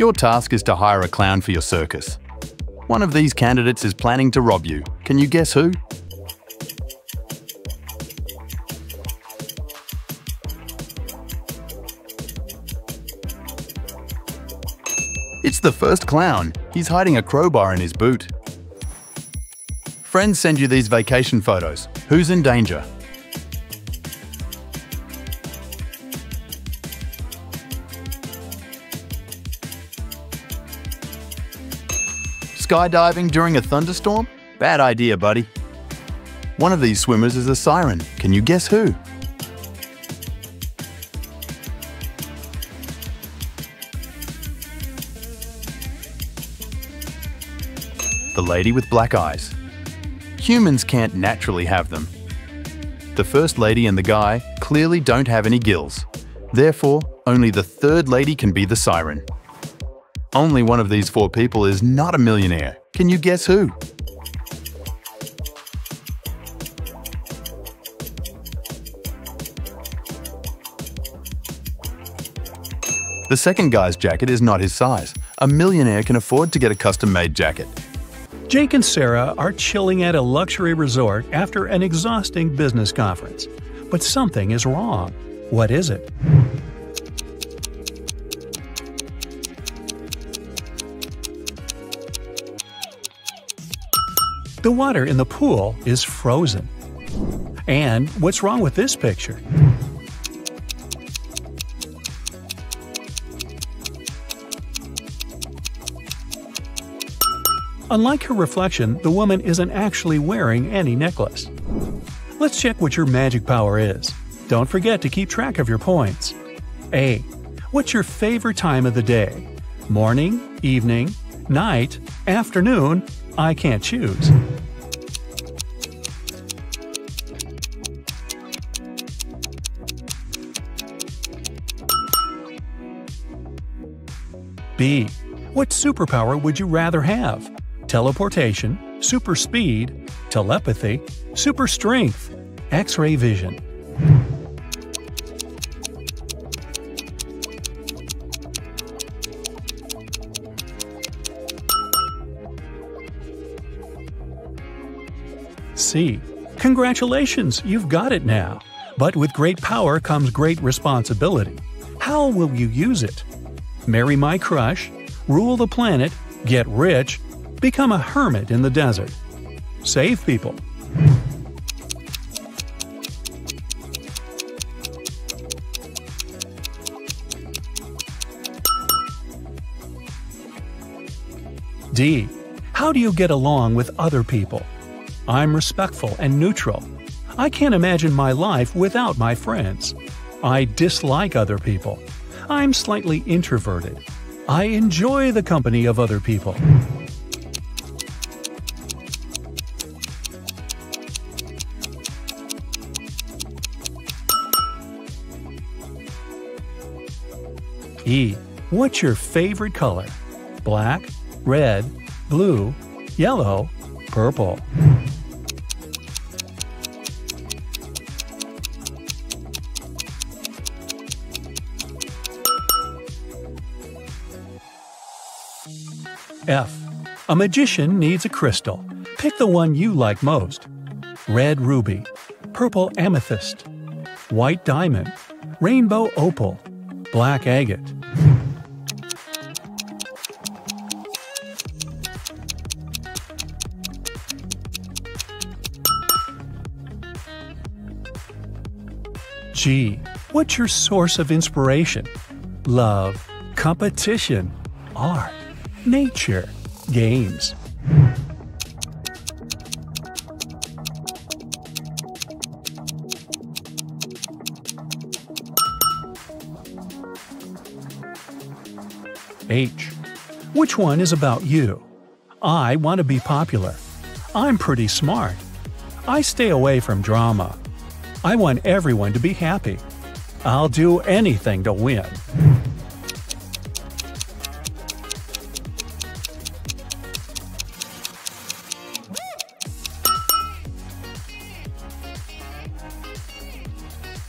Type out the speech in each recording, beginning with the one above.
Your task is to hire a clown for your circus. One of these candidates is planning to rob you. Can you guess who? It's the first clown. He's hiding a crowbar in his boot. Friends send you these vacation photos. Who's in danger? Skydiving during a thunderstorm? Bad idea, buddy. One of these swimmers is a siren. Can you guess who? The lady with black eyes. Humans can't naturally have them. The first lady and the guy clearly don't have any gills. Therefore, only the third lady can be the siren. Only one of these four people is not a millionaire. Can you guess who? The second guy's jacket is not his size. A millionaire can afford to get a custom-made jacket. Jake and Sarah are chilling at a luxury resort after an exhausting business conference. But something is wrong. What is it? The water in the pool is frozen. And what's wrong with this picture? Unlike her reflection, the woman isn't actually wearing any necklace. Let's check what your magic power is. Don't forget to keep track of your points. A. What's your favorite time of the day? Morning, evening, night, afternoon? I can't choose. B. What superpower would you rather have? Teleportation, super speed, telepathy, super strength, X-ray vision. C. Congratulations, you've got it now. But with great power comes great responsibility. How will you use it? Marry my crush, rule the planet, get rich, become a hermit in the desert. Save people. D. How do you get along with other people? I'm respectful and neutral. I can't imagine my life without my friends. I dislike other people. I'm slightly introverted. I enjoy the company of other people. E. What's your favorite color? Black, red, blue, yellow, purple. F. A magician needs a crystal. Pick the one you like most. Red ruby, purple amethyst, white diamond, rainbow opal, black agate. G. What's your source of inspiration? Love, competition, art, nature, games. H. Which one is about you? I want to be popular. I'm pretty smart. I stay away from drama. I want everyone to be happy. I'll do anything to win.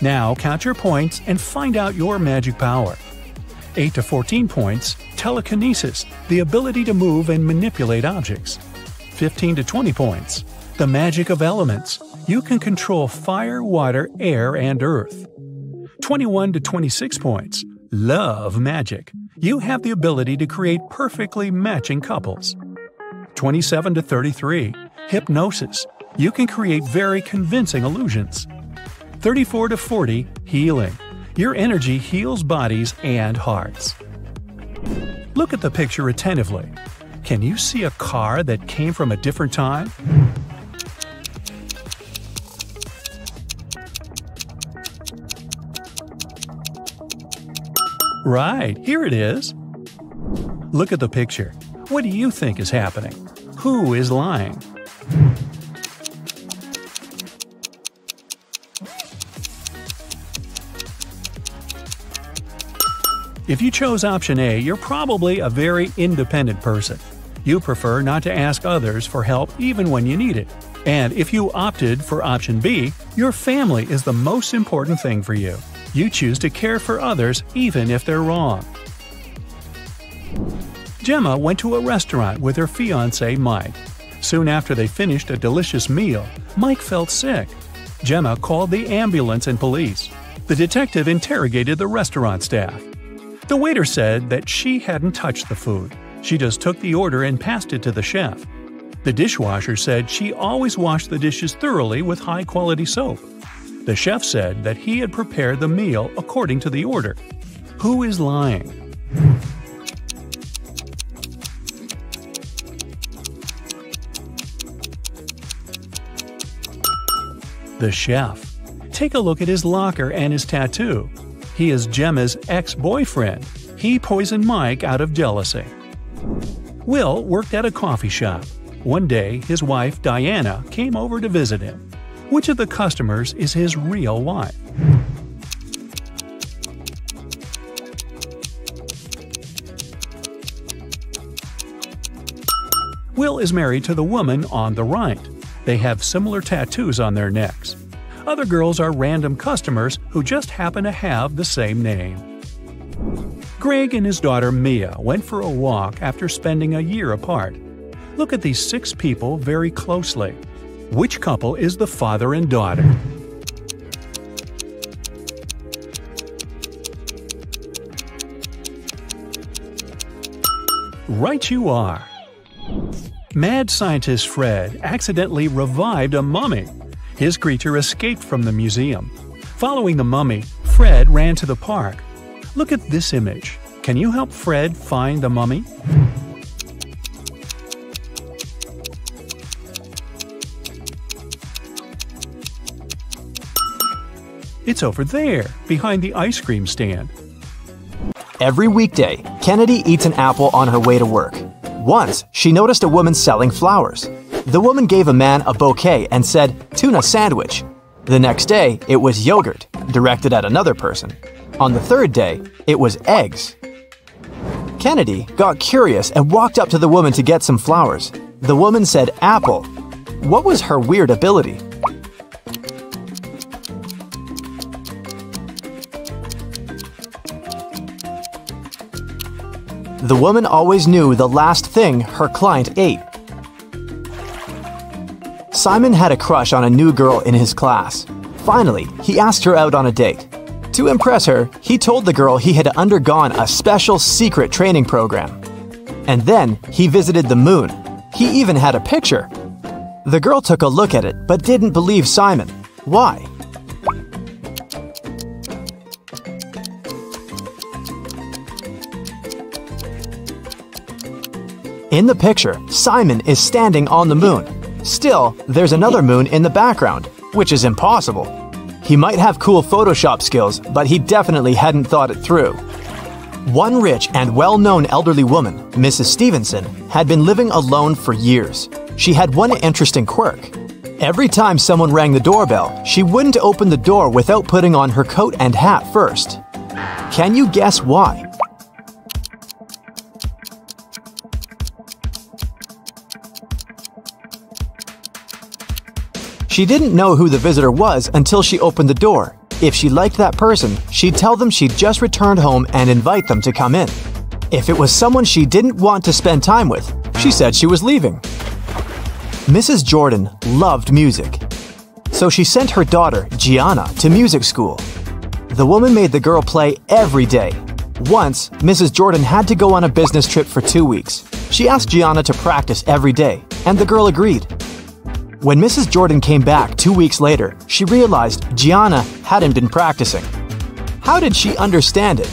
Now count your points and find out your magic power. 8 to 14 points, telekinesis, the ability to move and manipulate objects. 15 to 20 points, the magic of elements. You can control fire, water, air, and earth. 21 to 26 points, love magic. You have the ability to create perfectly matching couples. 27 to 33, hypnosis. You can create very convincing illusions. 34 to 40, healing. Your energy heals bodies and hearts. Look at the picture attentively. Can you see a car that came from a different time? Right, here it is. Look at the picture. What do you think is happening? Who is lying? If you chose option A, you're probably a very independent person. You prefer not to ask others for help even when you need it. And if you opted for option B, your family is the most important thing for you. You choose to care for others even if they're wrong. Gemma went to a restaurant with her fiancé Mike. Soon after they finished a delicious meal, Mike felt sick. Gemma called the ambulance and police. The detective interrogated the restaurant staff. The waiter said that she hadn't touched the food. She just took the order and passed it to the chef. The dishwasher said she always washed the dishes thoroughly with high-quality soap. The chef said that he had prepared the meal according to the order. Who is lying? The chef. Take a look at his locker and his tattoo. He is Gemma's ex-boyfriend. He poisoned Mike out of jealousy. Will worked at a coffee shop. One day, his wife, Diana, came over to visit him. Which of the customers is his real wife? Will is married to the woman on the right. They have similar tattoos on their necks. Other girls are random customers who just happen to have the same name. Greg and his daughter Mia went for a walk after spending a year apart. Look at these 6 people very closely. Which couple is the father and daughter? Right you are! Mad scientist Fred accidentally revived a mummy. His creature escaped from the museum. Following the mummy, Fred ran to the park. Look at this image. Can you help Fred find the mummy? It's over there, behind the ice cream stand. Every weekday, Kennedy eats an apple on her way to work. Once, she noticed a woman selling flowers. The woman gave a man a bouquet and said, "Tuna sandwich." The next day, it was yogurt, directed at another person. On the third day, it was eggs. Kennedy got curious and walked up to the woman to get some flowers. The woman said apple. What was her weird ability? The woman always knew the last thing her client ate. Simon had a crush on a new girl in his class. Finally, he asked her out on a date. To impress her, he told the girl he had undergone a special secret training program. And then he visited the moon. He even had a picture. The girl took a look at it but didn't believe Simon. Why? In the picture, Simon is standing on the moon. Still, there's another moon in the background, which is impossible. He might have cool Photoshop skills, but he definitely hadn't thought it through. One rich and well-known elderly woman, Mrs. Stevenson, had been living alone for years. She had one interesting quirk. Every time someone rang the doorbell, she wouldn't open the door without putting on her coat and hat first. Can you guess why? She didn't know who the visitor was until she opened the door. If she liked that person, she'd tell them she'd just returned home and invite them to come in. If it was someone she didn't want to spend time with, she said she was leaving. Mrs. Jordan loved music, so she sent her daughter, Gianna, to music school. The woman made the girl play every day. Once, Mrs. Jordan had to go on a business trip for 2 weeks. She asked Gianna to practice every day, and the girl agreed. When Mrs. Jordan came back 2 weeks later, she realized Gianna hadn't been practicing. How did she understand it?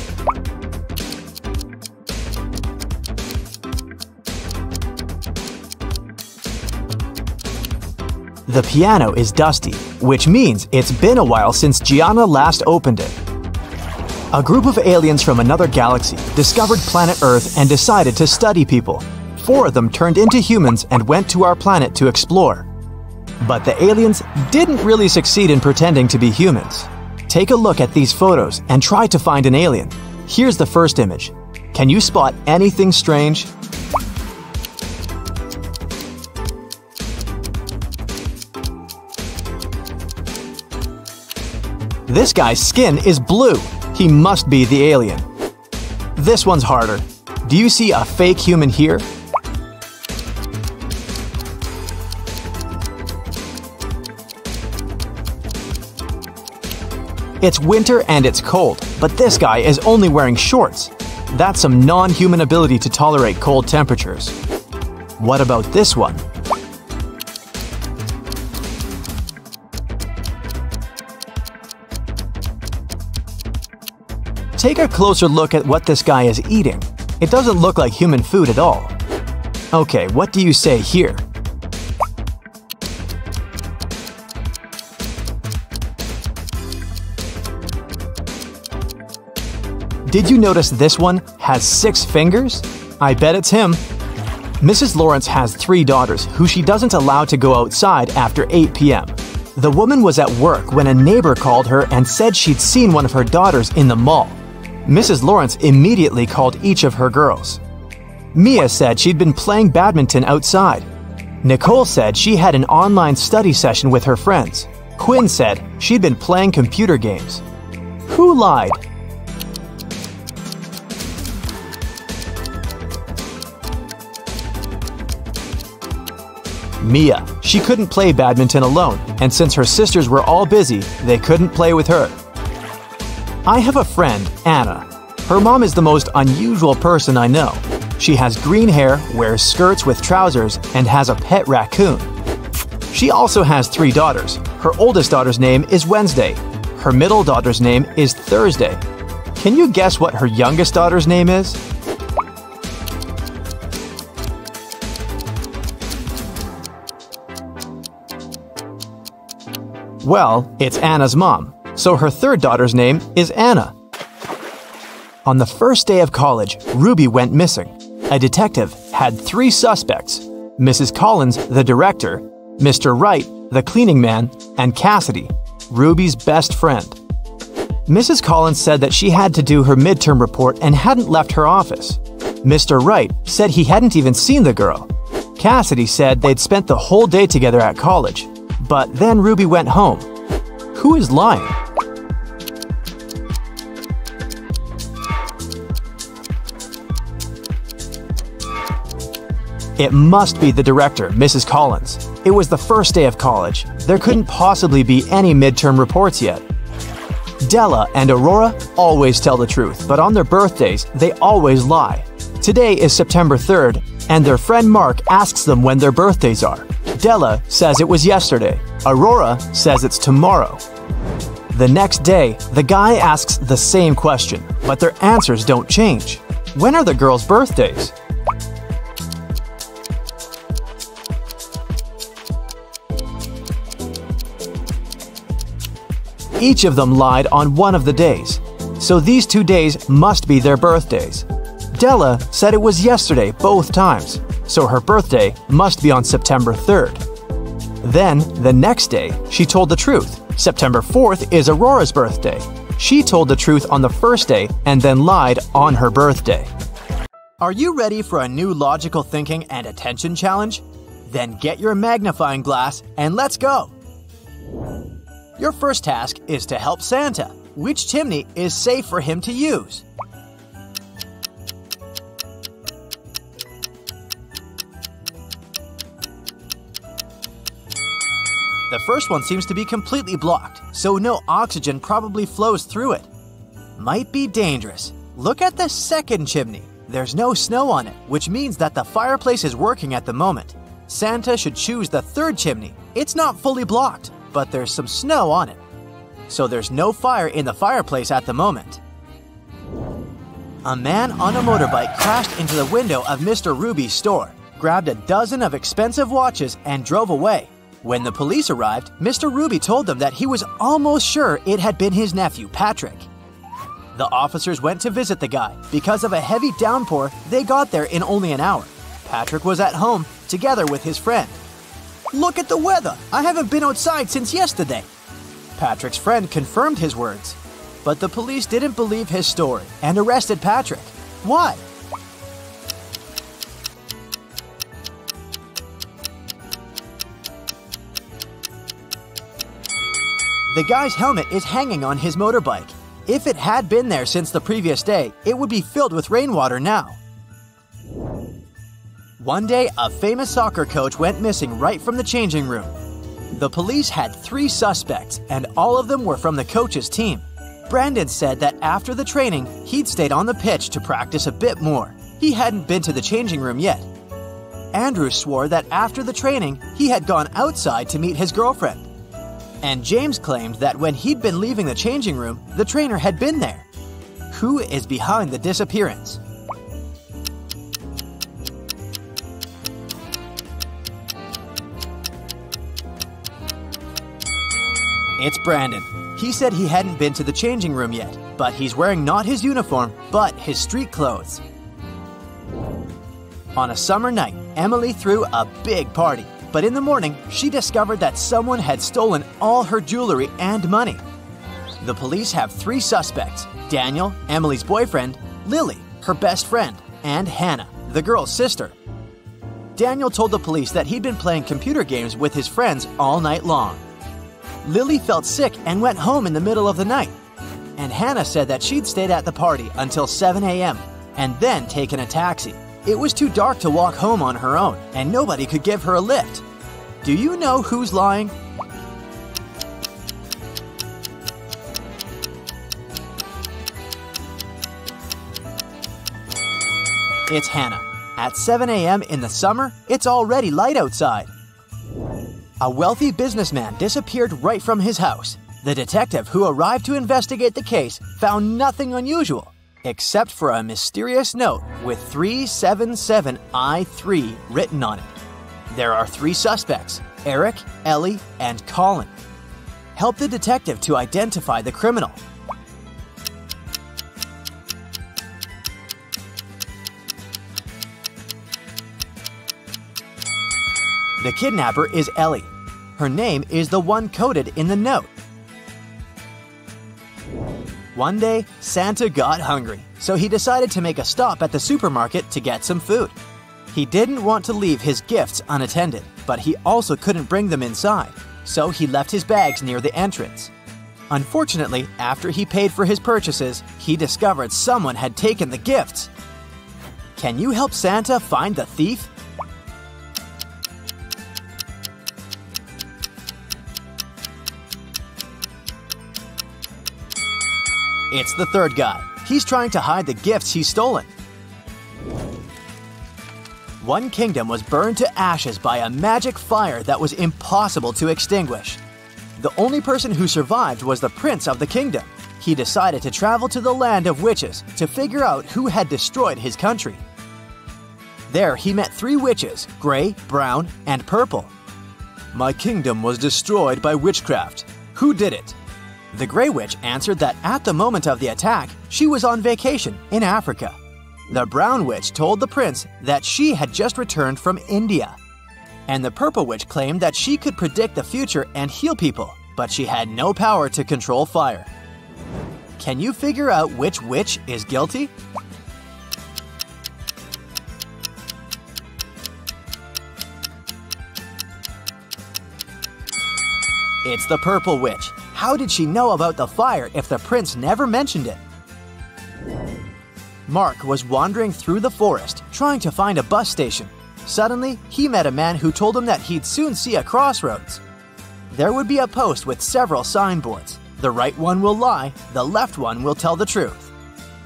The piano is dusty, which means it's been a while since Gianna last opened it. A group of aliens from another galaxy discovered planet Earth and decided to study people. 4 of them turned into humans and went to our planet to explore. But the aliens didn't really succeed in pretending to be humans. Take a look at these photos and try to find an alien. Here's the first image. Can you spot anything strange? This guy's skin is blue. He must be the alien. This one's harder. Do you see a fake human here? It's winter and it's cold, but this guy is only wearing shorts. That's some non-human ability to tolerate cold temperatures. What about this one? Take a closer look at what this guy is eating. It doesn't look like human food at all. Okay, what do you say here? Did you notice this one has 6 fingers? I bet it's him. Mrs. Lawrence has 3 daughters who she doesn't allow to go outside after 8 p.m. The woman was at work when a neighbor called her and said she'd seen one of her daughters in the mall. Mrs. Lawrence immediately called each of her girls. Mia said she'd been playing badminton outside. Nicole said she had an online study session with her friends. Quinn said she'd been playing computer games. Who lied? Mia. She couldn't play badminton alone, and since her sisters were all busy, they couldn't play with her. I have a friend, Anna. Her mom is the most unusual person I know. She has green hair, wears skirts with trousers, and has a pet raccoon. She also has 3 daughters. Her oldest daughter's name is Wednesday. Her middle daughter's name is Thursday. Can you guess what her youngest daughter's name is? Well, it's Anna's mom. So her 3rd daughter's name is Anna. On the first day of college, Ruby went missing. A detective had 3 suspects: Mrs. Collins, the director, Mr. Wright, the cleaning man, and Cassidy, Ruby's best friend. Mrs. Collins said that she had to do her midterm report and hadn't left her office. Mr. Wright said he hadn't even seen the girl. Cassidy said they'd spent the whole day together at college. But then Ruby went home. Who is lying? It must be the director, Mrs. Collins. It was the first day of college. There couldn't possibly be any midterm reports yet. Della and Aurora always tell the truth, but on their birthdays, they always lie. Today is September 3rd, and their friend Mark asks them when their birthdays are. Della says it was yesterday. Aurora says it's tomorrow. The next day, the guy asks the same question, but their answers don't change. When are the girls' birthdays? Each of them lied on one of the days, so these 2 days must be their birthdays. Della said it was yesterday both times, so her birthday must be on September 3rd. Then, the next day, she told the truth. September 4th is Aurora's birthday. She told the truth on the first day and then lied on her birthday. Are you ready for a new logical thinking and attention challenge? Then get your magnifying glass and let's go! Your first task is to help Santa. Which chimney is safe for him to use? The first one seems to be completely blocked, so no oxygen probably flows through it. Might be dangerous. Look at the second chimney. There's no snow on it, which means that the fireplace is working at the moment. Santa should choose the third chimney. It's not fully blocked, but there's some snow on it. So there's no fire in the fireplace at the moment. A man on a motorbike crashed into the window of Mr. Ruby's store, grabbed a dozen of expensive watches, and drove away. When the police arrived, Mr. Ruby told them that he was almost sure it had been his nephew, Patrick. The officers went to visit the guy. Because of a heavy downpour, they got there in only an hour. Patrick was at home, together with his friend. "Look at the weather! I haven't been outside since yesterday!" Patrick's friend confirmed his words. But the police didn't believe his story and arrested Patrick. Why? The guy's helmet is hanging on his motorbike. If it had been there since the previous day, it would be filled with rainwater now. One day, a famous soccer coach went missing right from the changing room. The police had 3 suspects, and all of them were from the coach's team. Brandon said that after the training, he'd stayed on the pitch to practice a bit more. He hadn't been to the changing room yet. Andrew swore that after the training, he had gone outside to meet his girlfriend. And James claimed that when he'd been leaving the changing room, the trainer had been there. Who is behind the disappearance? It's Brandon. He said he hadn't been to the changing room yet, but he's wearing not his uniform, but his street clothes. On a summer night, Emily threw a big party. But in the morning, she discovered that someone had stolen all her jewelry and money. The police have 3 suspects: Daniel, Emily's boyfriend, Lily, her best friend, and Hannah, the girl's sister. Daniel told the police that he'd been playing computer games with his friends all night long. Lily felt sick and went home in the middle of the night. And Hannah said that she'd stayed at the party until 7 a.m. and then taken a taxi. It was too dark to walk home on her own, and nobody could give her a lift. Do you know who's lying? It's Hannah. At 7 a.m. in the summer, it's already light outside. A wealthy businessman disappeared right from his house. The detective who arrived to investigate the case found nothing unusual, except for a mysterious note with 377I3 written on it. There are 3 suspects: Eric, Ellie, and Colin. Help the detective to identify the criminal. The kidnapper is Ellie. Her name is the one coded in the note. One day, Santa got hungry, so he decided to make a stop at the supermarket to get some food. He didn't want to leave his gifts unattended, but he also couldn't bring them inside, so he left his bags near the entrance. Unfortunately, after he paid for his purchases, he discovered someone had taken the gifts. Can you help Santa find the thief? It's the third guy. He's trying to hide the gifts he's stolen. One kingdom was burned to ashes by a magic fire that was impossible to extinguish. The only person who survived was the prince of the kingdom. He decided to travel to the land of witches to figure out who had destroyed his country. There he met 3 witches, gray, brown, and purple. "My kingdom was destroyed by witchcraft. Who did it?" The Grey Witch answered that at the moment of the attack, she was on vacation in Africa. The Brown Witch told the prince that she had just returned from India. And the Purple Witch claimed that she could predict the future and heal people, but she had no power to control fire. Can you figure out which witch is guilty? It's the Purple Witch. How did she know about the fire if the prince never mentioned it? Mark was wandering through the forest, trying to find a bus station. Suddenly, he met a man who told him that he'd soon see a crossroads. There would be a post with several signboards. The right one will lie, the left one will tell the truth.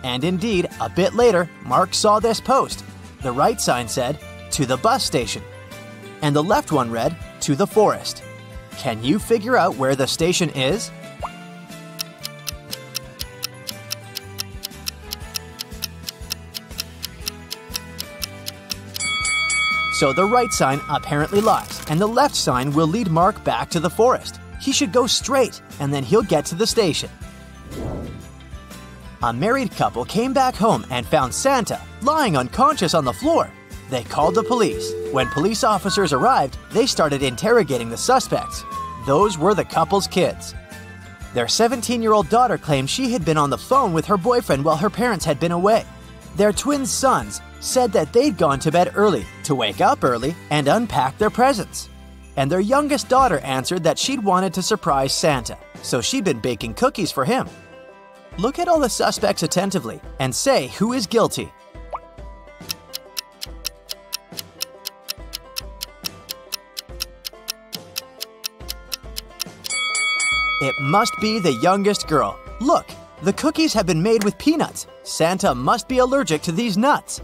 And indeed, a bit later, Mark saw this post. The right sign said, "To the bus station." And the left one read, "To the forest." Can you figure out where the station is? So the right sign apparently lies, and the left sign will lead Mark back to the forest. He should go straight, and then he'll get to the station. A married couple came back home and found Santa lying unconscious on the floor. They called the police. When police officers arrived, they started interrogating the suspects. Those were the couple's kids. Their 17-year-old daughter claimed she had been on the phone with her boyfriend while her parents had been away. Their twin sons said that they'd gone to bed early, to wake up early, and unpack their presents. And their youngest daughter answered that she'd wanted to surprise Santa, so she'd been baking cookies for him. Look at all the suspects attentively and say who is guilty. It must be the youngest girl. Look, the cookies have been made with peanuts. Santa must be allergic to these nuts.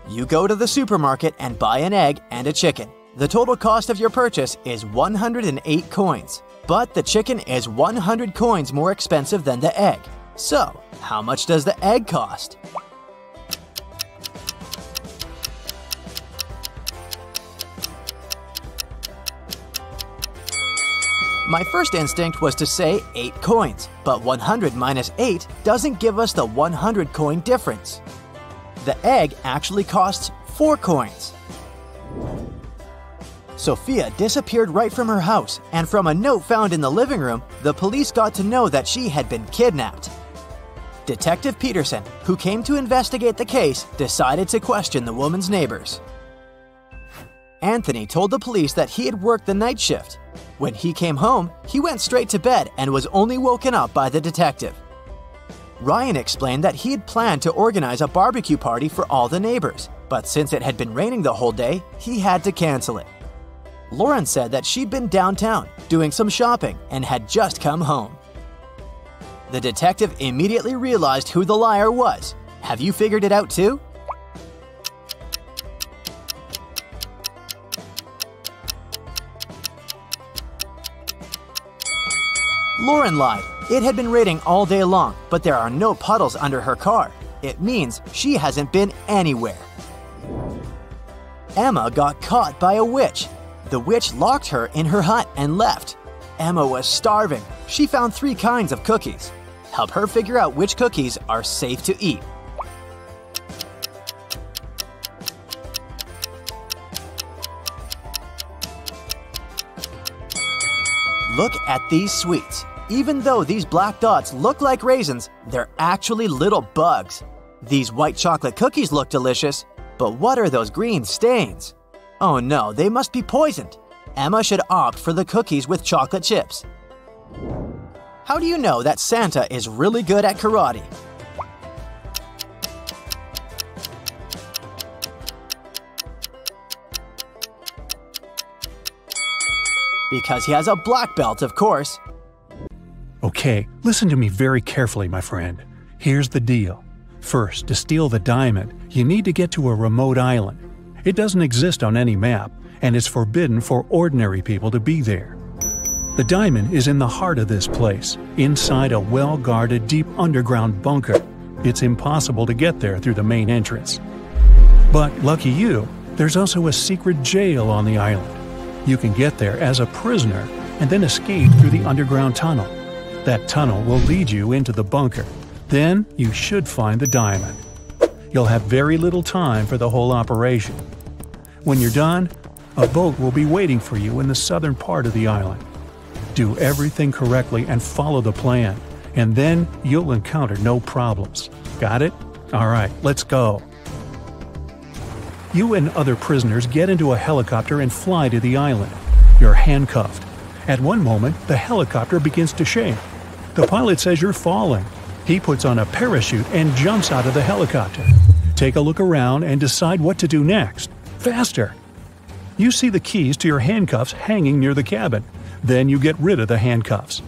You go to the supermarket and buy an egg and a chicken. The total cost of your purchase is 108 coins. But the chicken is 100 coins more expensive than the egg. So, how much does the egg cost? My first instinct was to say 8 coins, but 100 minus 8 doesn't give us the 100 coin difference. The egg actually costs 4 coins. Sophia disappeared right from her house, and from a note found in the living room, the police got to know that she had been kidnapped. Detective Peterson, who came to investigate the case, decided to question the woman's neighbors. Anthony told the police that he had worked the night shift. When he came home, he went straight to bed and was only woken up by the detective. Ryan explained that he had planned to organize a barbecue party for all the neighbors, but since it had been raining the whole day, he had to cancel it. Lauren said that she'd been downtown, doing some shopping, and had just come home. The detective immediately realized who the liar was. Have you figured it out too? Lauren lied. It had been raining all day long, but there are no puddles under her car. It means she hasn't been anywhere. Emma got caught by a witch. The witch locked her in her hut and left. Emma was starving. She found 3 kinds of cookies. Help her figure out which cookies are safe to eat. Look at these sweets. Even though these black dots look like raisins, they're actually little bugs. These white chocolate cookies look delicious, but what are those green stains? Oh no, they must be poisoned. Emma should opt for the cookies with chocolate chips. How do you know that Santa is really good at karate? Because he has a black belt, of course. Okay, listen to me very carefully, my friend. Here's the deal. First, to steal the diamond, you need to get to a remote island. It doesn't exist on any map, and it's forbidden for ordinary people to be there. The diamond is in the heart of this place, inside a well-guarded deep underground bunker. It's impossible to get there through the main entrance. But lucky you, there's also a secret jail on the island. You can get there as a prisoner and then escape through the underground tunnel. That tunnel will lead you into the bunker. Then you should find the diamond. You'll have very little time for the whole operation. When you're done, a boat will be waiting for you in the southern part of the island. Do everything correctly and follow the plan, and then you'll encounter no problems. Got it? Alright, let's go. You and other prisoners get into a helicopter and fly to the island. You're handcuffed. At one moment, the helicopter begins to shake. The pilot says you're falling. He puts on a parachute and jumps out of the helicopter. Take a look around and decide what to do next. Faster! You see the keys to your handcuffs hanging near the cabin. Then you get rid of the handcuffs.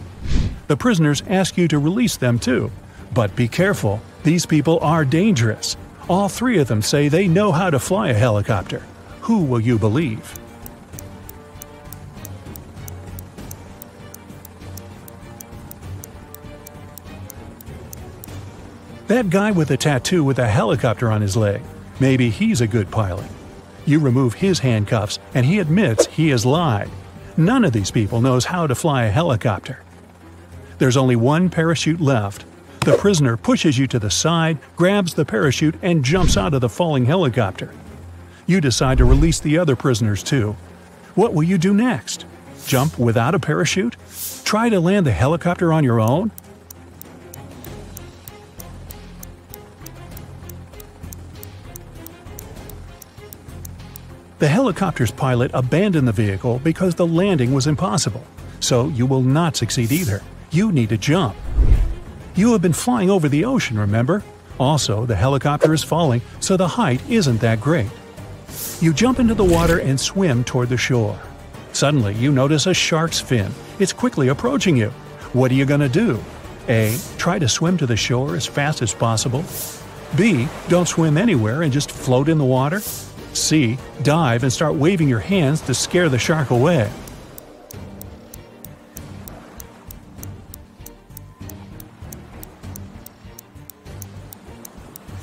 The prisoners ask you to release them too. But be careful, these people are dangerous. All three of them say they know how to fly a helicopter. Who will you believe? That guy with a tattoo with a helicopter on his leg. Maybe he's a good pilot. You remove his handcuffs and he admits he has lied. None of these people knows how to fly a helicopter. There's only one parachute left. The prisoner pushes you to the side, grabs the parachute, and jumps out of the falling helicopter. You decide to release the other prisoners too. What will you do next? Jump without a parachute? Try to land the helicopter on your own? The helicopter's pilot abandoned the vehicle because the landing was impossible. So you will not succeed either. You need to jump. You have been flying over the ocean, remember? Also, the helicopter is falling, so the height isn't that great. You jump into the water and swim toward the shore. Suddenly, you notice a shark's fin. It's quickly approaching you. What are you going to do? A. Try to swim to the shore as fast as possible. B. Don't swim anywhere and just float in the water. C. Dive and start waving your hands to scare the shark away.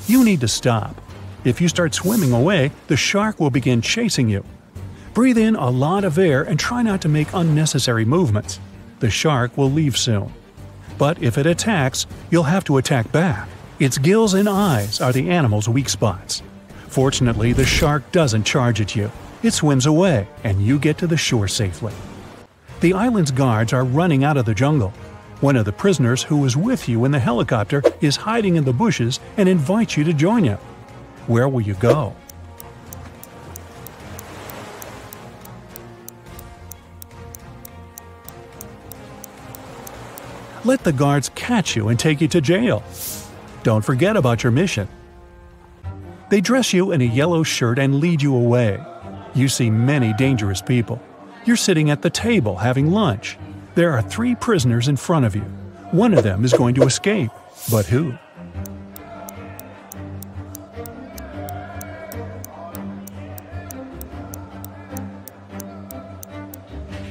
You need to stop. If you start swimming away, the shark will begin chasing you. Breathe in a lot of air and try not to make unnecessary movements. The shark will leave soon. But if it attacks, you'll have to attack back. Its gills and eyes are the animal's weak spots. Fortunately, the shark doesn't charge at you. It swims away, and you get to the shore safely. The island's guards are running out of the jungle. One of the prisoners who was with you in the helicopter is hiding in the bushes and invites you to join him. Where will you go? Let the guards catch you and take you to jail. Don't forget about your mission. They dress you in a yellow shirt and lead you away. You see many dangerous people. You're sitting at the table having lunch. There are 3 prisoners in front of you. One of them is going to escape. But who?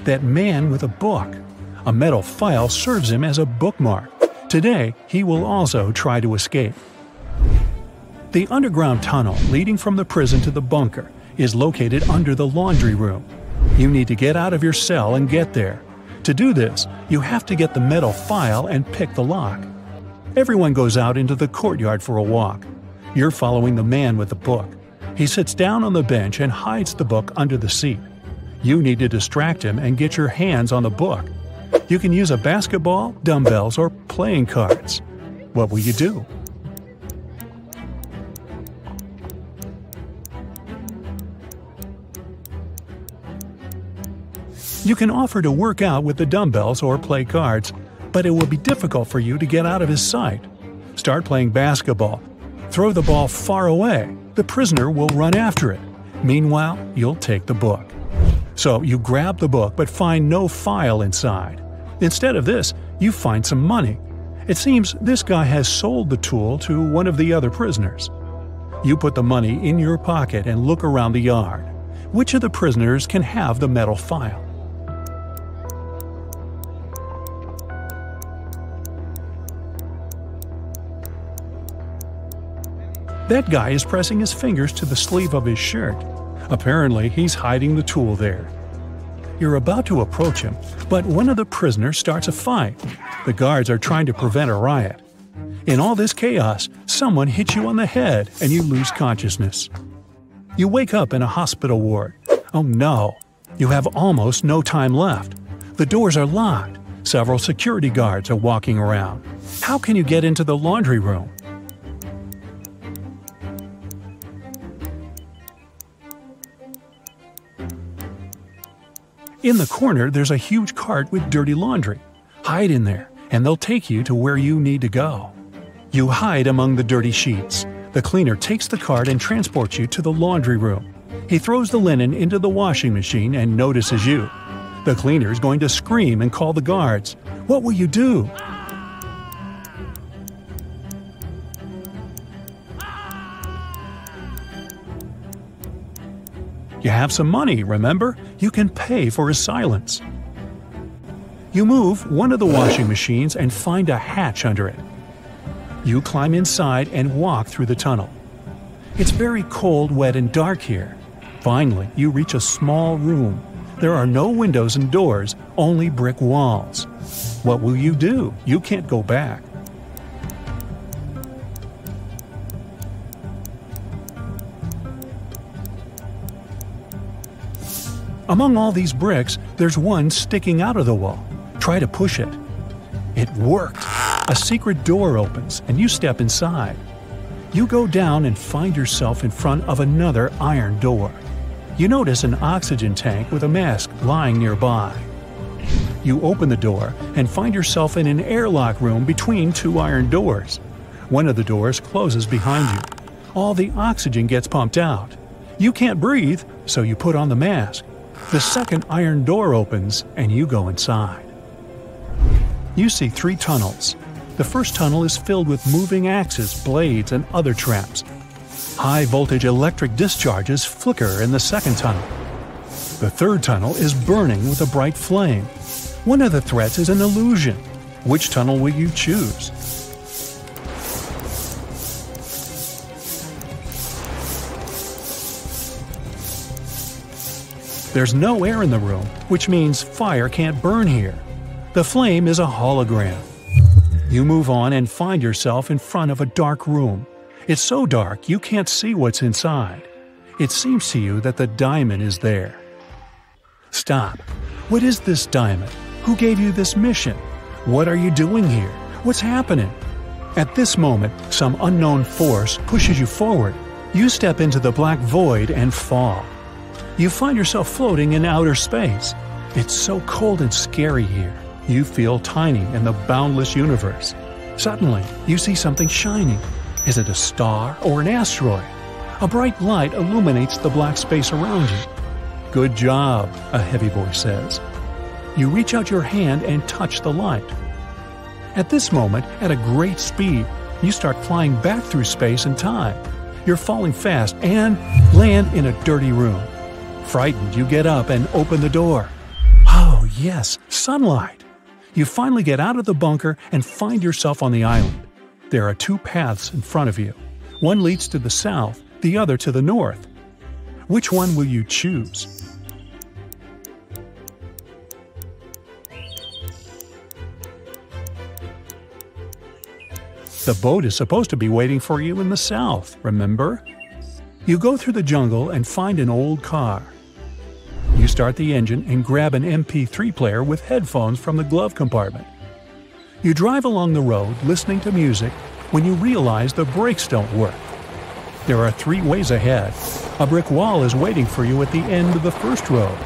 That man with a book. A metal file serves him as a bookmark. Today, he will also try to escape. The underground tunnel leading from the prison to the bunker is located under the laundry room. You need to get out of your cell and get there. To do this, you have to get the metal file and pick the lock. Everyone goes out into the courtyard for a walk. You're following the man with the book. He sits down on the bench and hides the book under the seat. You need to distract him and get your hands on the book. You can use a basketball, dumbbells, or playing cards. What will you do? You can offer to work out with the dumbbells or play cards, but it will be difficult for you to get out of his sight. Start playing basketball. Throw the ball far away. The prisoner will run after it. Meanwhile, you'll take the book. So you grab the book but find no file inside. Instead of this, you find some money. It seems this guy has sold the tool to one of the other prisoners. You put the money in your pocket and look around the yard. Which of the prisoners can have the metal file? That guy is pressing his fingers to the sleeve of his shirt. Apparently, he's hiding the tool there. You're about to approach him, but one of the prisoners starts a fight. The guards are trying to prevent a riot. In all this chaos, someone hits you on the head and you lose consciousness. You wake up in a hospital ward. Oh no! You have almost no time left. The doors are locked. Several security guards are walking around. How can you get into the laundry room? In the corner, there's a huge cart with dirty laundry. Hide in there, and they'll take you to where you need to go. You hide among the dirty sheets. The cleaner takes the cart and transports you to the laundry room. He throws the linen into the washing machine and notices you. The cleaner is going to scream and call the guards. What will you do? You have some money, remember? You can pay for his silence. You move one of the washing machines and find a hatch under it. You climb inside and walk through the tunnel. It's very cold, wet, and dark here. Finally, you reach a small room. There are no windows and doors, only brick walls. What will you do? You can't go back. Among all these bricks, there's one sticking out of the wall. Try to push it. It worked. A secret door opens, and you step inside. You go down and find yourself in front of another iron door. You notice an oxygen tank with a mask lying nearby. You open the door and find yourself in an airlock room between two iron doors. One of the doors closes behind you. All the oxygen gets pumped out. You can't breathe, so you put on the mask. The second iron door opens, and you go inside. You see 3 tunnels. The first tunnel is filled with moving axes, blades, and other traps. High-voltage electric discharges flicker in the second tunnel. The third tunnel is burning with a bright flame. One of the threats is an illusion. Which tunnel will you choose? There's no air in the room, which means fire can't burn here. The flame is a hologram. You move on and find yourself in front of a dark room. It's so dark you can't see what's inside. It seems to you that the diamond is there. Stop. What is this diamond? Who gave you this mission? What are you doing here? What's happening? At this moment, some unknown force pushes you forward. You step into the black void and fall. You find yourself floating in outer space. It's so cold and scary here. You feel tiny in the boundless universe. Suddenly, you see something shining. Is it a star or an asteroid? A bright light illuminates the black space around you. Good job, a heavy voice says. You reach out your hand and touch the light. At this moment, at a great speed, you start flying back through space and time. You're falling fast and land in a dirty room. Frightened, you get up and open the door. Oh, yes, sunlight! You finally get out of the bunker and find yourself on the island. There are 2 paths in front of you. One leads to the south, the other to the north. Which one will you choose? The boat is supposed to be waiting for you in the south, remember? You go through the jungle and find an old car. You start the engine and grab an MP3 player with headphones from the glove compartment. You drive along the road listening to music when you realize the brakes don't work. There are 3 ways ahead. A brick wall is waiting for you at the end of the first road.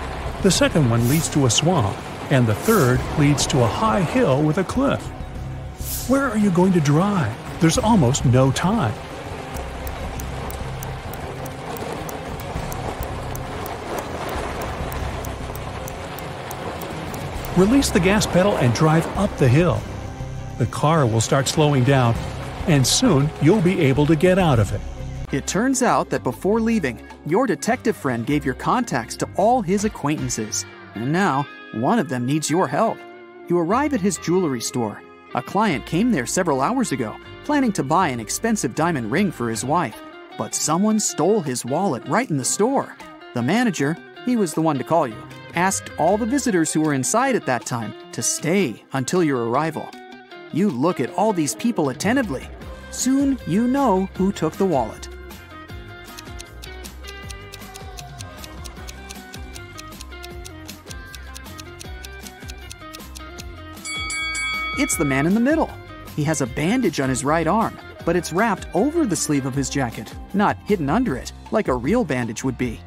The second one leads to a swamp, and the third leads to a high hill with a cliff. Where are you going to drive? There's almost no time. Release the gas pedal and drive up the hill. The car will start slowing down, and soon you'll be able to get out of it. It turns out that before leaving, your detective friend gave your contacts to all his acquaintances, and now one of them needs your help. You arrive at his jewelry store. A client came there several hours ago, planning to buy an expensive diamond ring for his wife, but someone stole his wallet right in the store. The manager, he was the one to call you, asked all the visitors who were inside at that time to stay until your arrival. You look at all these people attentively. Soon you know who took the wallet. It's the man in the middle. He has a bandage on his right arm, but it's wrapped over the sleeve of his jacket, not hidden under it, like a real bandage would be.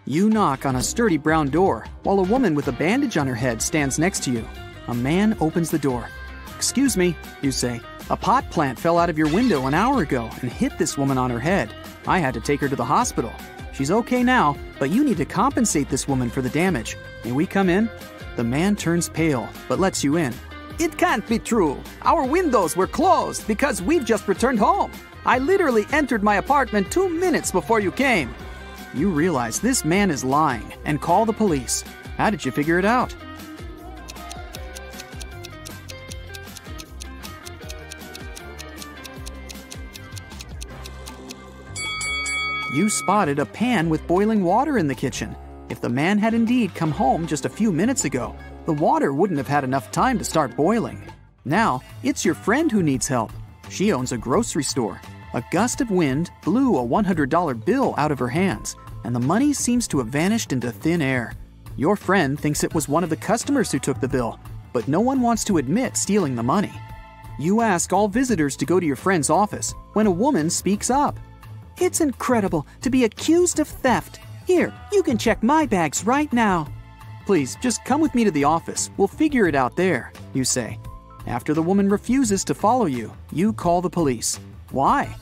You knock on a sturdy brown door while a woman with a bandage on her head stands next to you. A man opens the door. "Excuse me," you say. "A pot plant fell out of your window an hour ago and hit this woman on her head. I had to take her to the hospital. She's okay now, but you need to compensate this woman for the damage. May we come in?" The man turns pale, but lets you in. "It can't be true. Our windows were closed because we've just returned home. I literally entered my apartment 2 minutes before you came." You realize this man is lying and call the police. How did you figure it out? You spotted a pan with boiling water in the kitchen. If the man had indeed come home just a few minutes ago, the water wouldn't have had enough time to start boiling. Now, it's your friend who needs help. She owns a grocery store. A gust of wind blew a $100 bill out of her hands, and the money seems to have vanished into thin air. Your friend thinks it was one of the customers who took the bill, but no one wants to admit stealing the money. You ask all visitors to go to your friend's office when a woman speaks up. "It's incredible to be accused of theft. Here, you can check my bags right now." "Please, just come with me to the office. We'll figure it out there," you say. After the woman refuses to follow you, you call the police. Why?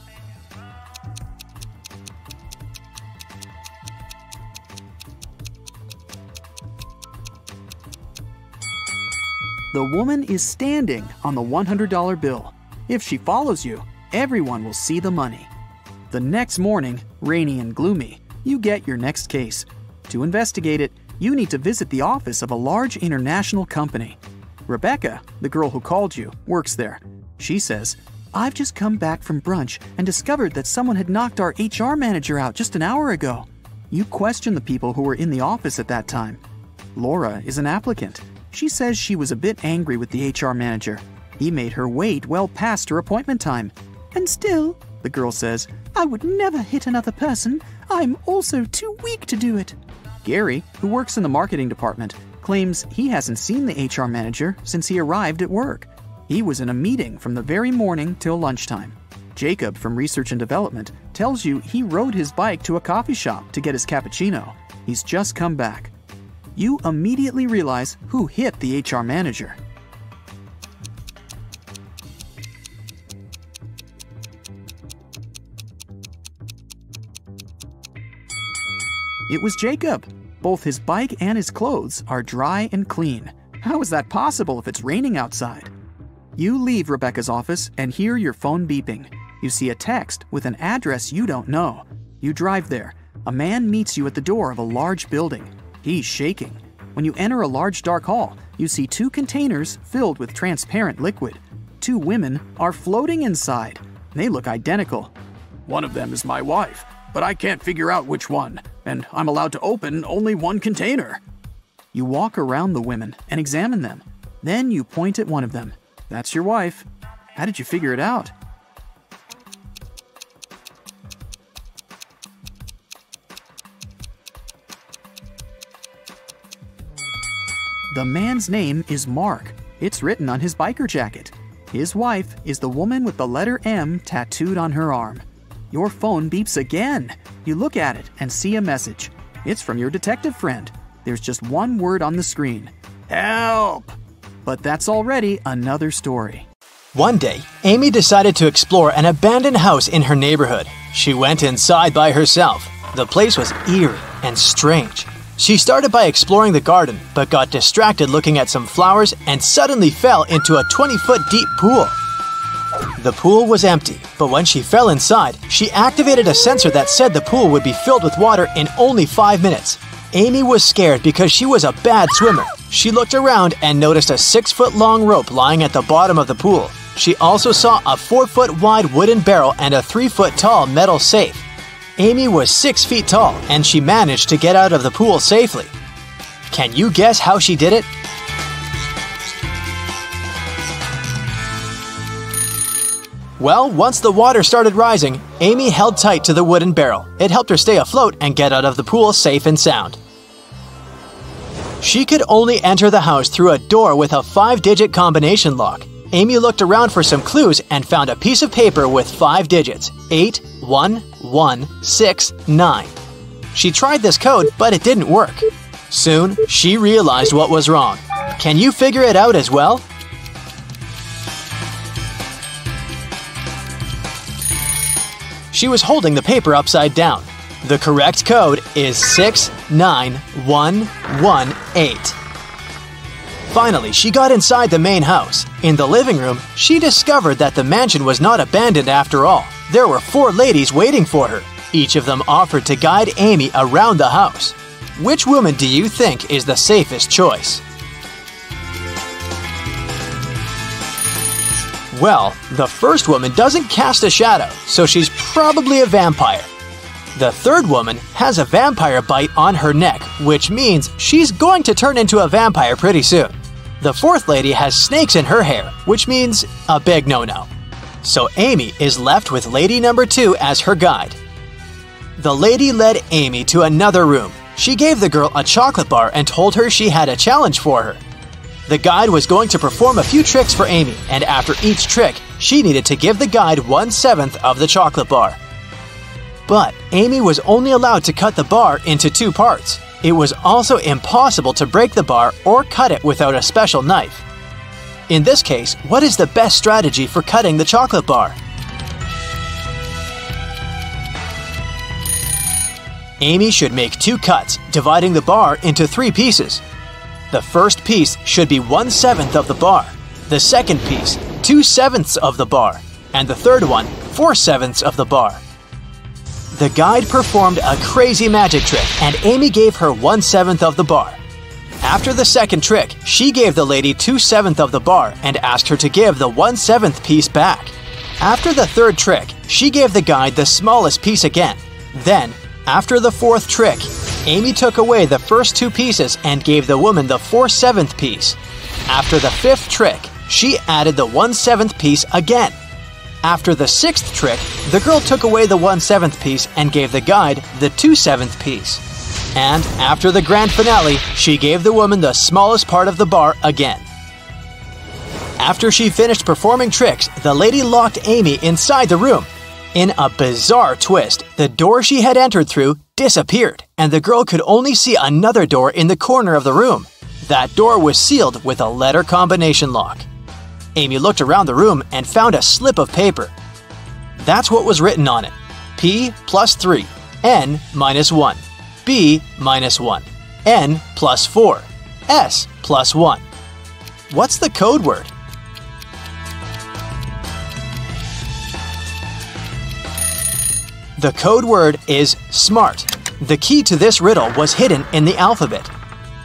The woman is standing on the $100 bill. If she follows you, everyone will see the money. The next morning, rainy and gloomy, you get your next case. To investigate it, you need to visit the office of a large international company. Rebecca, the girl who called you, works there. She says, "I've just come back from brunch and discovered that someone had knocked our HR manager out just an hour ago." You question the people who were in the office at that time. Laura is an applicant. She says she was a bit angry with the HR manager. He made her wait well past her appointment time. "And still," the girl says, "I would never hit another person. I'm also too weak to do it." Gary, who works in the marketing department, claims he hasn't seen the HR manager since he arrived at work. He was in a meeting from the very morning till lunchtime. Jacob from research and development tells you he rode his bike to a coffee shop to get his cappuccino. He's just come back. You immediately realize who hit the HR manager. It was Jacob. Both his bike and his clothes are dry and clean. How is that possible if it's raining outside? You leave Rebecca's office and hear your phone beeping. You see a text with an address you don't know. You drive there. A man meets you at the door of a large building. He's shaking. When you enter a large dark hall, you see 2 containers filled with transparent liquid. 2 women are floating inside. They look identical. "One of them is my wife, but I can't figure out which one, and I'm allowed to open only one container." You walk around the women and examine them. Then you point at one of them. That's your wife. How did you figure it out? The man's name is Mark. It's written on his biker jacket. His wife is the woman with the letter M tattooed on her arm. Your phone beeps again. You look at it and see a message. It's from your detective friend. There's just one word on the screen. "Help!" But that's already another story. One day, Amy decided to explore an abandoned house in her neighborhood. She went inside by herself. The place was eerie and strange. She started by exploring the garden, but got distracted looking at some flowers and suddenly fell into a 20-foot deep pool. The pool was empty, but when she fell inside, she activated a sensor that said the pool would be filled with water in only 5 minutes. Amy was scared because she was a bad swimmer. She looked around and noticed a 6-foot-long rope lying at the bottom of the pool. She also saw a 4-foot-wide wooden barrel and a 3-foot-tall metal safe. Amy was 6 feet tall, and she managed to get out of the pool safely. Can you guess how she did it? Well, once the water started rising, Amy held tight to the wooden barrel. It helped her stay afloat and get out of the pool safe and sound. She could only enter the house through a door with a 5-digit combination lock. Amy looked around for some clues and found a piece of paper with 5 digits, 8, 1, 1, 6, 9. She tried this code, but it didn't work. Soon, she realized what was wrong. Can you figure it out as well? She was holding the paper upside down. The correct code is 69118. Finally, she got inside the main house. In the living room, she discovered that the mansion was not abandoned after all. There were 4 ladies waiting for her. Each of them offered to guide Amy around the house. Which woman do you think is the safest choice? Well, the first woman doesn't cast a shadow, so she's probably a vampire. The third woman has a vampire bite on her neck, which means she's going to turn into a vampire pretty soon. The fourth lady has snakes in her hair, which means a big no-no. So Amy is left with lady number 2 as her guide. The lady led Amy to another room. She gave the girl a chocolate bar and told her she had a challenge for her. The guide was going to perform a few tricks for Amy, and after each trick, she needed to give the guide 1/7 of the chocolate bar. But Amy was only allowed to cut the bar into 2 parts. It was also impossible to break the bar or cut it without a special knife. In this case, what is the best strategy for cutting the chocolate bar? Amy should make 2 cuts, dividing the bar into 3 pieces. The first piece should be 1/7 of the bar, the second piece 2/7 of the bar, and the third one 4/7 of the bar. The guide performed a crazy magic trick, and Amy gave her 1/7 of the bar. After the second trick, she gave the lady 2/7 of the bar and asked her to give the 1/7 piece back. After the third trick, she gave the guide the smallest piece again. Then, after the fourth trick, Amy took away the first 2 pieces and gave the woman the 4/7 piece. After the fifth trick, she added the 1/7 piece again. After the sixth trick, the girl took away the 1/7 piece and gave the guide the 2/7 piece. And after the grand finale, she gave the woman the smallest part of the bar again. After she finished performing tricks, the lady locked Amy inside the room. In a bizarre twist, the door she had entered through disappeared, and the girl could only see another door in the corner of the room. That door was sealed with a letter combination lock. Amy looked around the room and found a slip of paper. That's what was written on it. P plus 3, N minus 1, B minus 1, N plus 4, S plus 1. What's the code word? The code word is SMART. The key to this riddle was hidden in the alphabet.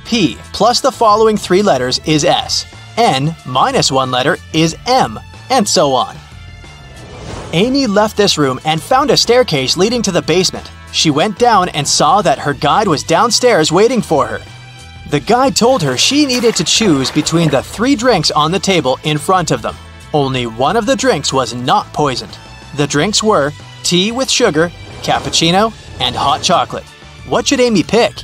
P plus the following 3 letters is S. N minus 1 letter is M, and so on. Amy left this room and found a staircase leading to the basement. She went down and saw that her guide was downstairs waiting for her. The guide told her she needed to choose between the 3 drinks on the table in front of them. Only one of the drinks was not poisoned. The drinks were tea with sugar, cappuccino, and hot chocolate. What should Amy pick?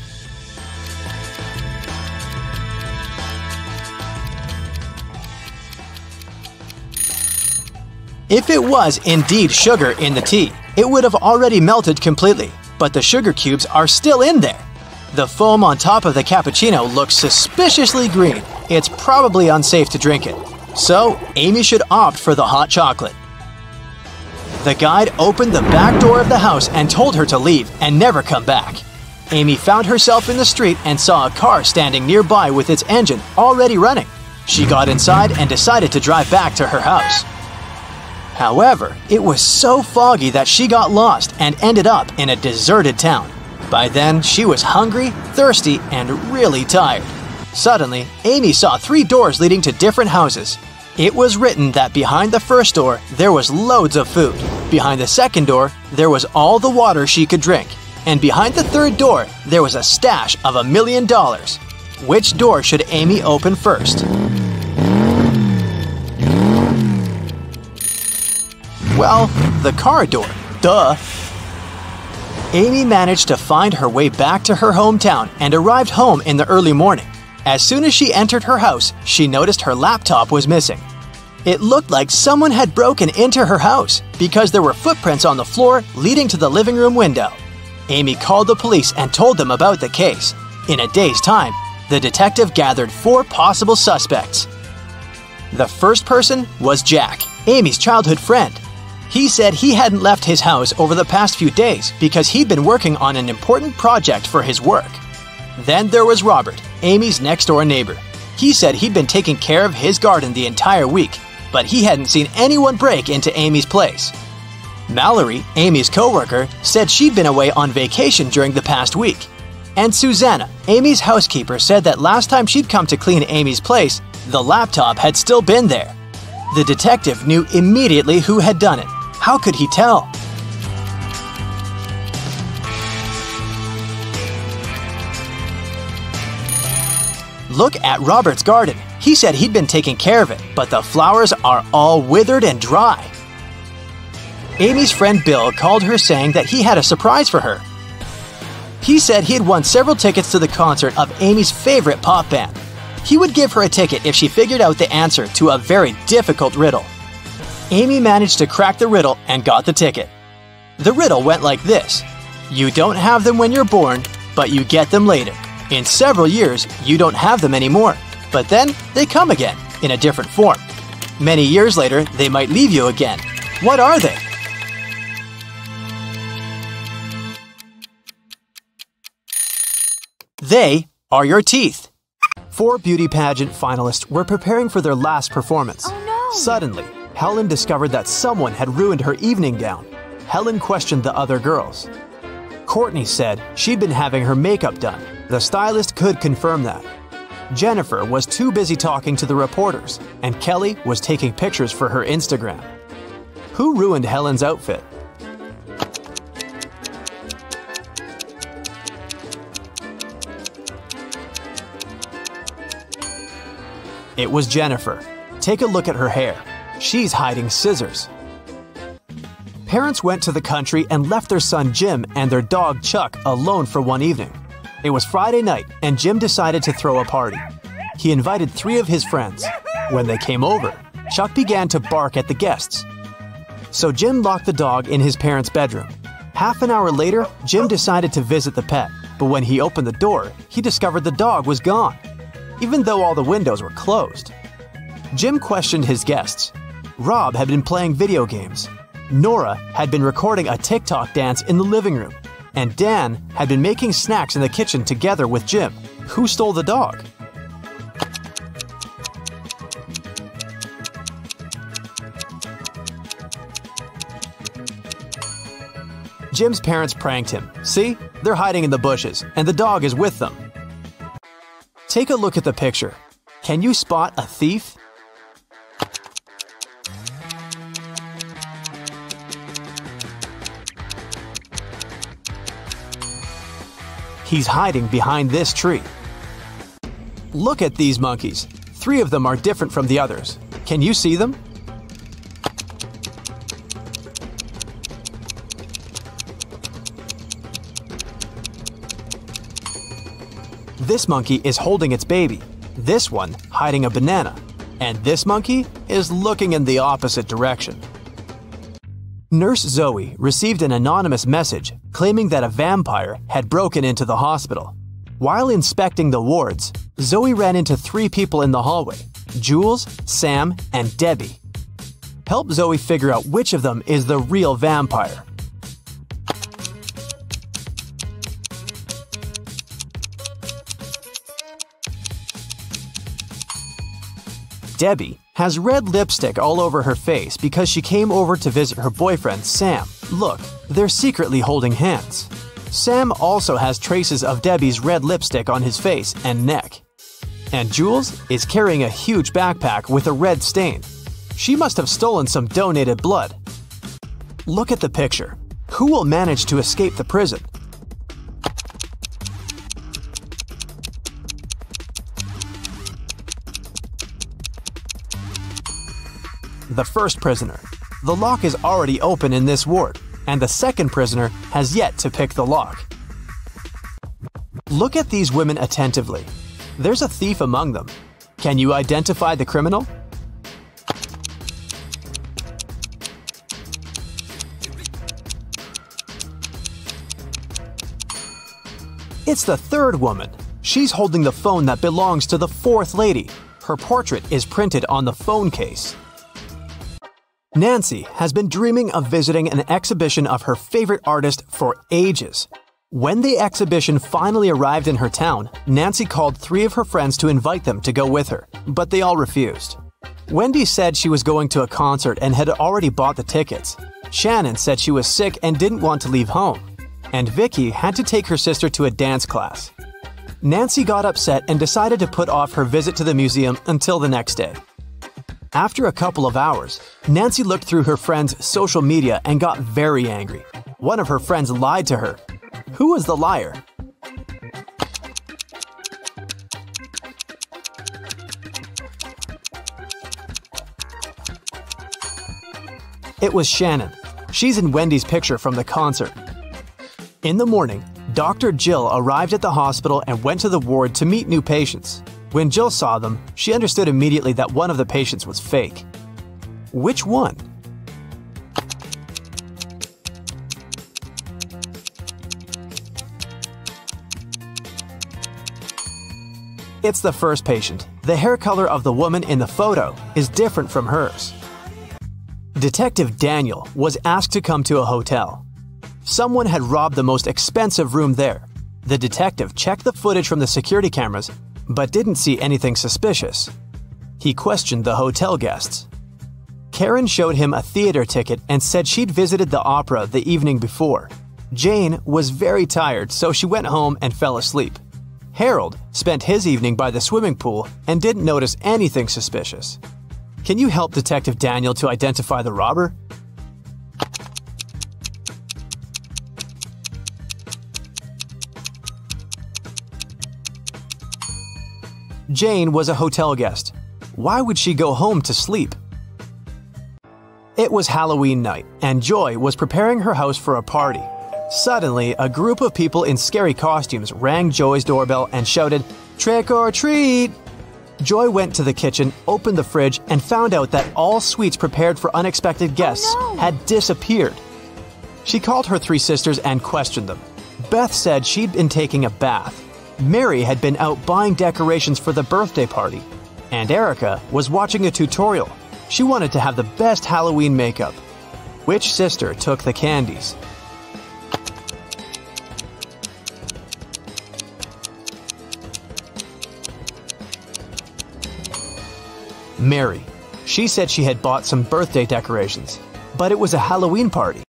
If it was indeed sugar in the tea, it would have already melted completely, but the sugar cubes are still in there. The foam on top of the cappuccino looks suspiciously green. It's probably unsafe to drink it. So, Amy should opt for the hot chocolate. The guide opened the back door of the house and told her to leave and never come back. Amy found herself in the street and saw a car standing nearby with its engine already running. She got inside and decided to drive back to her house. However, it was so foggy that she got lost and ended up in a deserted town. By then, she was hungry, thirsty, and really tired. Suddenly, Amy saw 3 doors leading to different houses. It was written that behind the first door, there was loads of food. Behind the second door, there was all the water she could drink. And behind the third door, there was a stash of $1 million. Which door should Amy open first? Well, the car door. Duh! Amy managed to find her way back to her hometown and arrived home in the early morning. As soon as she entered her house, she noticed her laptop was missing. It looked like someone had broken into her house because there were footprints on the floor leading to the living room window. Amy called the police and told them about the case. In a day's time, the detective gathered 4 possible suspects. The first person was Jack, Amy's childhood friend. He said he hadn't left his house over the past few days because he'd been working on an important project for his work. Then there was Robert, Amy's next-door neighbor. He said he'd been taking care of his garden the entire week, but he hadn't seen anyone break into Amy's place. Mallory, Amy's coworker, said she'd been away on vacation during the past week. And Susanna, Amy's housekeeper, said that last time she'd come to clean Amy's place, the laptop had still been there. The detective knew immediately who had done it. How could he tell? Look at Robert's garden. He said he'd been taking care of it, but the flowers are all withered and dry. Amy's friend Bill called her saying that he had a surprise for her. He said he had won several tickets to the concert of Amy's favorite pop band. He would give her a ticket if she figured out the answer to a very difficult riddle. Amy managed to crack the riddle and got the ticket. The riddle went like this: you don't have them when you're born, but you get them later. In several years, you don't have them anymore, but then they come again, in a different form. Many years later, they might leave you again. What are they? They are your teeth. 4 beauty pageant finalists were preparing for their last performance. Oh no! Suddenly, Helen discovered that someone had ruined her evening gown. Helen questioned the other girls. Courtney said she'd been having her makeup done. The stylist could confirm that. Jennifer was too busy talking to the reporters, and Kelly was taking pictures for her Instagram. Who ruined Helen's outfit? It was Jennifer. Take a look at her hair. She's hiding scissors. Parents went to the country and left their son Jim and their dog Chuck alone for one evening. It was Friday night, and Jim decided to throw a party. He invited 3 of his friends. When they came over, Chuck began to bark at the guests. So Jim locked the dog in his parents' bedroom. Half an hour later, Jim decided to visit the pet, but when he opened the door, he discovered the dog was gone, even though all the windows were closed. Jim questioned his guests. Rob had been playing video games. Nora had been recording a TikTok dance in the living room. And Dan had been making snacks in the kitchen together with Jim. Who stole the dog? Jim's parents pranked him. See? They're hiding in the bushes, and the dog is with them. Take a look at the picture. Can you spot a thief? He's hiding behind this tree. Look at these monkeys. 3 of them are different from the others. Can you see them? This monkey is holding its baby, this one hiding a banana, and this monkey is looking in the opposite direction. Nurse Zoe received an anonymous message claiming that a vampire had broken into the hospital. While inspecting the wards, Zoe ran into 3 people in the hallway: Jules, Sam, and Debbie. Help Zoe figure out which of them is the real vampire. Debbie has red lipstick all over her face because she came over to visit her boyfriend, Sam. Look, they're secretly holding hands. Sam also has traces of Debbie's red lipstick on his face and neck. And Jules is carrying a huge backpack with a red stain. She must have stolen some donated blood. Look at the picture. Who will manage to escape the prison? The first prisoner. The lock is already open in this ward, and the second prisoner has yet to pick the lock. Look at these women attentively. There's a thief among them. Can you identify the criminal? It's the third woman. She's holding the phone that belongs to the fourth lady. Her portrait is printed on the phone case. Nancy has been dreaming of visiting an exhibition of her favorite artist for ages. When the exhibition finally arrived in her town, Nancy called 3 of her friends to invite them to go with her, but they all refused. Wendy said she was going to a concert and had already bought the tickets. Shannon said she was sick and didn't want to leave home. And Vicky had to take her sister to a dance class. Nancy got upset and decided to put off her visit to the museum until the next day. After a couple of hours, Nancy looked through her friend's social media and got very angry. One of her friends lied to her. Who was the liar? It was Shannon. She's in Wendy's picture from the concert. In the morning, Dr. Jill arrived at the hospital and went to the ward to meet new patients. When Jill saw them, she understood immediately that one of the patients was fake. Which one? It's the first patient. The hair color of the woman in the photo is different from hers. Detective Daniel was asked to come to a hotel. Someone had robbed the most expensive room there. The detective checked the footage from the security cameras, but didn't see anything suspicious. He questioned the hotel guests. Karen showed him a theater ticket and said she'd visited the opera the evening before. Jane was very tired, so she went home and fell asleep. Harold spent his evening by the swimming pool and didn't notice anything suspicious. Can you help Detective Daniel to identify the robber? Jane was a hotel guest. Why would she go home to sleep? It was Halloween night, and Joy was preparing her house for a party. Suddenly, a group of people in scary costumes rang Joy's doorbell and shouted, "Trick or treat!" Joy went to the kitchen, opened the fridge, and found out that all sweets prepared for unexpected guests had disappeared. She called her 3 sisters and questioned them. Beth said she'd been taking a bath. Mary had been out buying decorations for the birthday party. And Erica was watching a tutorial. She wanted to have the best Halloween makeup. Which sister took the candies? Mary. She said she had bought some birthday decorations, but it was a Halloween party.